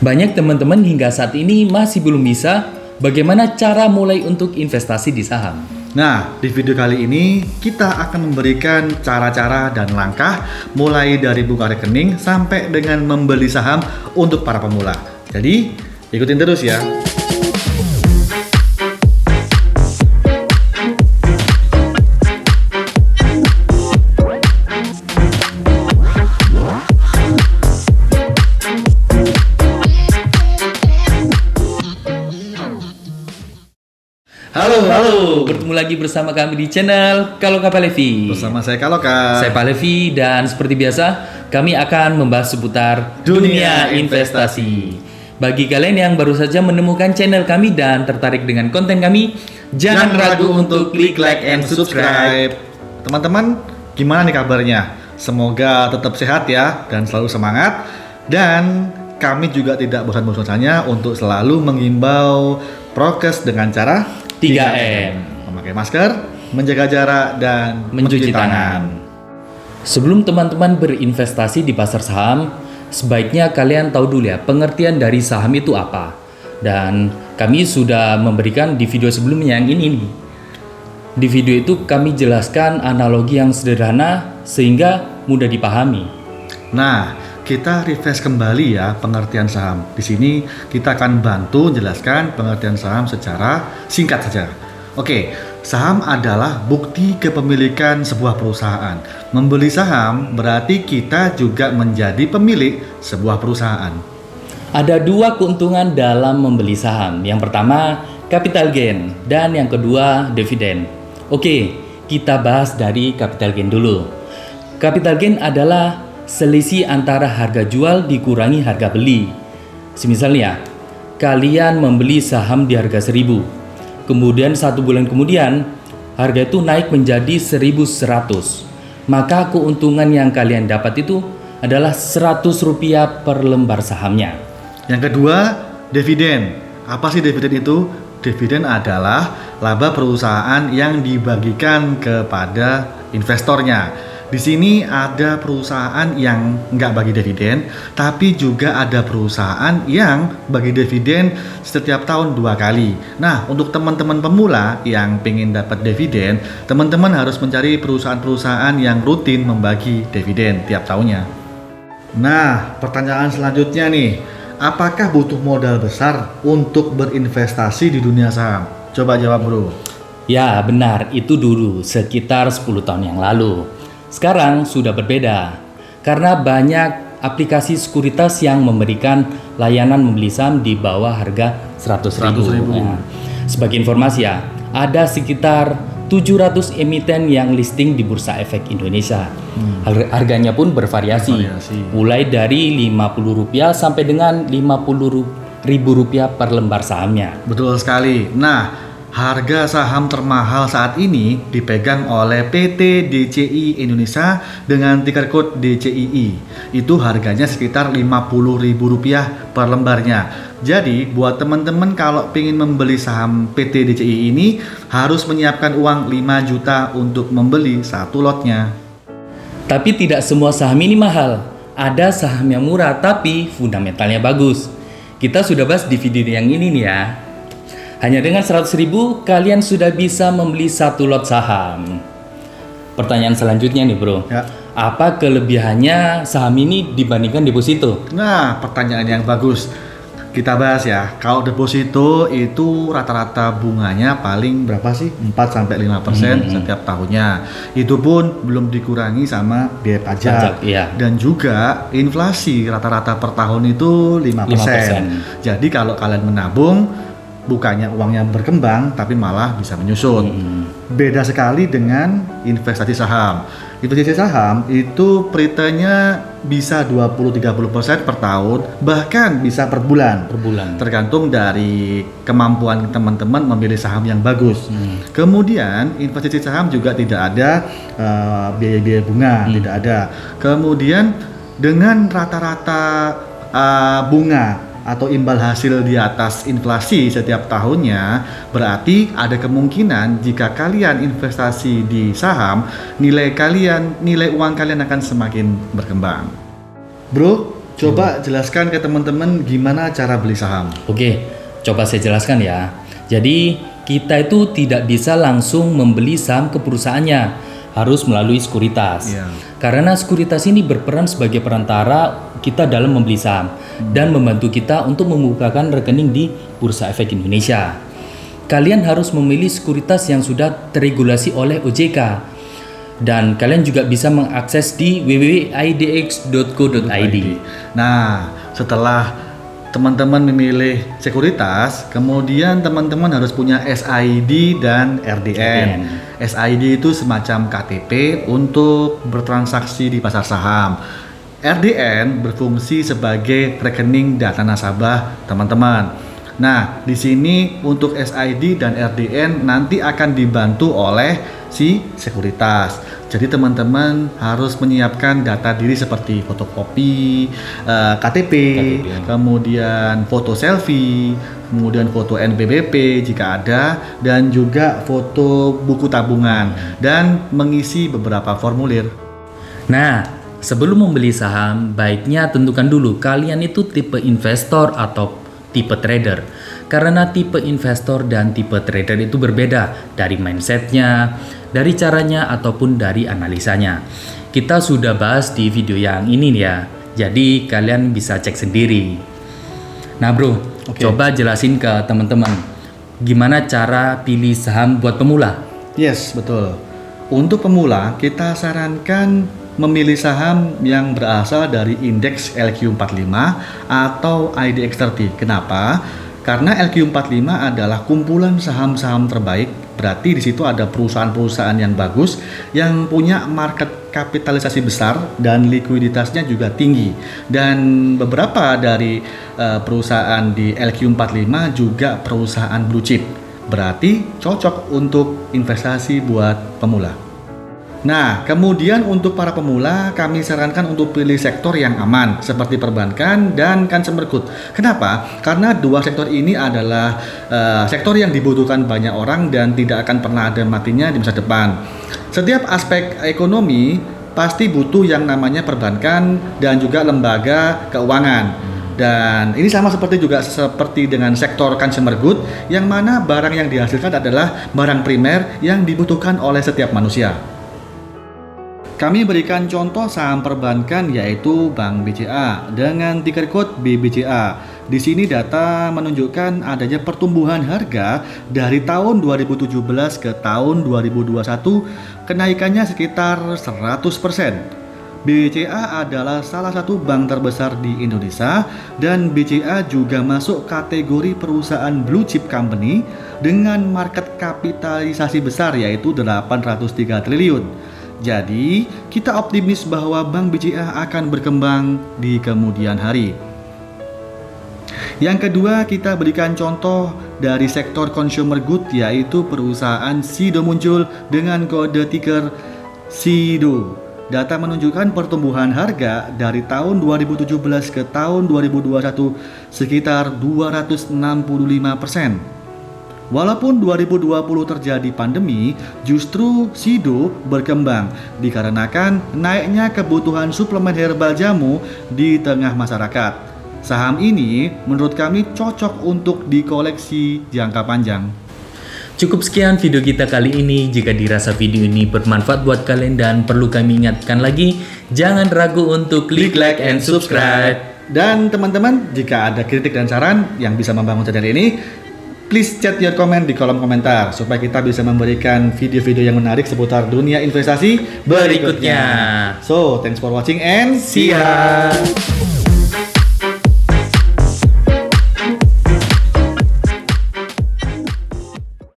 Banyak teman-teman hingga saat ini masih belum bisa bagaimana cara mulai untuk investasi di saham. Nah, di video kali ini kita akan memberikan cara-cara dan langkah mulai dari buka rekening sampai dengan membeli saham untuk para pemula. Jadi, ikutin terus ya. Halo, bertemu lagi bersama kami di channel Kaloka Pak Levi. Bersama saya Kaloka. Saya Pak Levi dan seperti biasa kami akan membahas seputar dunia investasi. Bagi kalian yang baru saja menemukan channel kami dan tertarik dengan konten kami, jangan ragu untuk klik like and subscribe. Teman-teman, gimana nih kabarnya? Semoga tetap sehat ya dan selalu semangat. Dan kami juga tidak bosan-bosannya untuk selalu mengimbau prokes dengan cara 3M. Memakai masker, menjaga jarak, dan mencuci tangan. Sebelum teman-teman berinvestasi di pasar saham, sebaiknya kalian tahu dulu ya pengertian dari saham itu apa. Dan kami sudah memberikan di video sebelumnya yang ini nih. Di video itu kami jelaskan analogi yang sederhana sehingga mudah dipahami. Nah, kita refresh kembali ya pengertian saham. Di sini kita akan bantu jelaskan pengertian saham secara singkat saja. Oke, saham adalah bukti kepemilikan sebuah perusahaan. Membeli saham berarti kita juga menjadi pemilik sebuah perusahaan. Ada dua keuntungan dalam membeli saham. Yang pertama, capital gain, dan yang kedua, dividen. Oke, kita bahas dari capital gain dulu. Capital gain adalah selisih antara harga jual dikurangi harga beli. Misalnya, kalian membeli saham di harga 1.000. Kemudian 1 bulan kemudian, harga itu naik menjadi 1.100. Maka keuntungan yang kalian dapat itu adalah Rp100 per lembar sahamnya. Yang kedua, dividen. Apa sih dividen itu? Dividen adalah laba perusahaan yang dibagikan kepada investornya. Di sini ada perusahaan yang nggak bagi dividen, tapi juga ada perusahaan yang bagi dividen setiap tahun 2 kali. Nah, untuk teman-teman pemula yang pengen dapat dividen, teman-teman harus mencari perusahaan-perusahaan yang rutin membagi dividen tiap tahunnya. Nah, pertanyaan selanjutnya nih, apakah butuh modal besar untuk berinvestasi di dunia saham? Coba jawab bro. Ya benar, itu dulu sekitar 10 tahun yang lalu. Sekarang sudah berbeda, karena banyak aplikasi sekuritas yang memberikan layanan membeli saham di bawah harga 100.000. Nah, sebagai informasi ya, ada sekitar 700 emiten yang listing di Bursa Efek Indonesia. Harganya pun bervariasi, mulai dari Rp50 sampai dengan Rp50.000 per lembar sahamnya. Betul sekali. Nah, harga saham termahal saat ini dipegang oleh PT DCI Indonesia dengan ticker code DCII. Itu harganya sekitar Rp50.000 per lembarnya. Jadi buat teman-teman kalau ingin membeli saham PT DCI ini harus menyiapkan uang 5 juta untuk membeli satu lotnya. Tapi tidak semua saham ini mahal. Ada saham yang murah tapi fundamentalnya bagus. Kita sudah bahas di video yang ini nih ya. Hanya dengan 100.000 kalian sudah bisa membeli satu lot saham. Pertanyaan selanjutnya nih bro, Ya. Apa kelebihannya saham ini dibandingkan deposito? Nah, pertanyaan yang bagus. Kita bahas ya. Kalau deposito itu rata-rata bunganya paling berapa sih? 4-5% setiap tahunnya. Itu pun belum dikurangi sama biaya pajak. Iya. Dan juga inflasi rata-rata per tahun itu 5%. Jadi kalau kalian menabung, bukannya uangnya berkembang tapi malah bisa menyusut. Beda sekali dengan investasi saham. Investasi saham itu returnnya bisa 20-30% per tahun, bahkan bisa per bulan. Tergantung dari kemampuan teman-teman memilih saham yang bagus. Kemudian investasi saham juga tidak ada biaya-biaya bunga, tidak ada. Kemudian dengan rata-rata bunga atau imbal hasil di atas inflasi setiap tahunnya, berarti ada kemungkinan jika kalian investasi di saham, nilai uang kalian akan semakin berkembang. Bro, Coba jelaskan ke teman-teman gimana cara beli saham. Oke, coba saya jelaskan ya. Jadi kita itu tidak bisa langsung membeli saham ke perusahaannya, harus melalui sekuritas. Iya. Karena sekuritas ini berperan sebagai perantara kita dalam membeli saham dan membantu kita untuk membukakan rekening di Bursa Efek Indonesia. Kalian harus memilih sekuritas yang sudah terregulasi oleh OJK. Dan kalian juga bisa mengakses di www.idx.co.id. Nah, setelah teman-teman memilih sekuritas, kemudian teman-teman harus punya SID dan RDN. SID itu semacam KTP untuk bertransaksi di pasar saham. RDN berfungsi sebagai rekening data nasabah teman-teman. Nah, di sini untuk SID dan RDN nanti akan dibantu oleh si sekuritas. Jadi teman-teman harus menyiapkan data diri seperti fotokopi, KTP, kemudian foto selfie, kemudian foto NPWP jika ada, dan juga foto buku tabungan, dan mengisi beberapa formulir. Nah, sebelum membeli saham, baiknya tentukan dulu kalian itu tipe investor atau tipe trader. Karena tipe investor dan tipe trader itu berbeda dari mindsetnya, dari caranya, ataupun dari analisanya. Kita sudah bahas di video yang ini ya, jadi kalian bisa cek sendiri. Nah bro, coba jelasin ke teman-teman gimana cara pilih saham buat pemula. Yes, betul. Untuk pemula, kita sarankan memilih saham yang berasal dari indeks LQ45 atau IDX30. Kenapa? Karena LQ45 adalah kumpulan saham-saham terbaik, berarti di situ ada perusahaan-perusahaan yang bagus, yang punya market kapitalisasi besar dan likuiditasnya juga tinggi. Dan beberapa dari perusahaan di LQ45 juga perusahaan blue chip, berarti cocok untuk investasi buat pemula. Nah, kemudian untuk para pemula, kami sarankan untuk pilih sektor yang aman seperti perbankan dan consumer good. Kenapa? Karena dua sektor ini adalah sektor yang dibutuhkan banyak orang dan tidak akan pernah ada matinya di masa depan. Setiap aspek ekonomi pasti butuh yang namanya perbankan dan juga lembaga keuangan. Dan ini sama seperti dengan sektor consumer good, yang mana barang yang dihasilkan adalah barang primer yang dibutuhkan oleh setiap manusia. Kami berikan contoh saham perbankan yaitu Bank BCA dengan ticker code BBCA. Di sini data menunjukkan adanya pertumbuhan harga dari tahun 2017 ke tahun 2021, kenaikannya sekitar 100%. BCA adalah salah satu bank terbesar di Indonesia dan BCA juga masuk kategori perusahaan blue chip company dengan market kapitalisasi besar yaitu 803 triliun. Jadi, kita optimis bahwa Bank BCA akan berkembang di kemudian hari. Yang kedua, kita berikan contoh dari sektor consumer good yaitu perusahaan Sido muncul dengan kode ticker Sido. Data menunjukkan pertumbuhan harga dari tahun 2017 ke tahun 2021 sekitar 265%. Walaupun 2020 terjadi pandemi, justru Sido berkembang dikarenakan naiknya kebutuhan suplemen herbal jamu di tengah masyarakat. Saham ini menurut kami cocok untuk dikoleksi jangka panjang. Cukup sekian video kita kali ini. Jika dirasa video ini bermanfaat buat kalian dan perlu kami ingatkan lagi, jangan ragu untuk klik like and subscribe. Dan teman-teman, jika ada kritik dan saran yang bisa membangun channel ini, please chat your comment di kolom komentar supaya kita bisa memberikan video-video yang menarik seputar dunia investasi berikutnya. So, thanks for watching and See ya.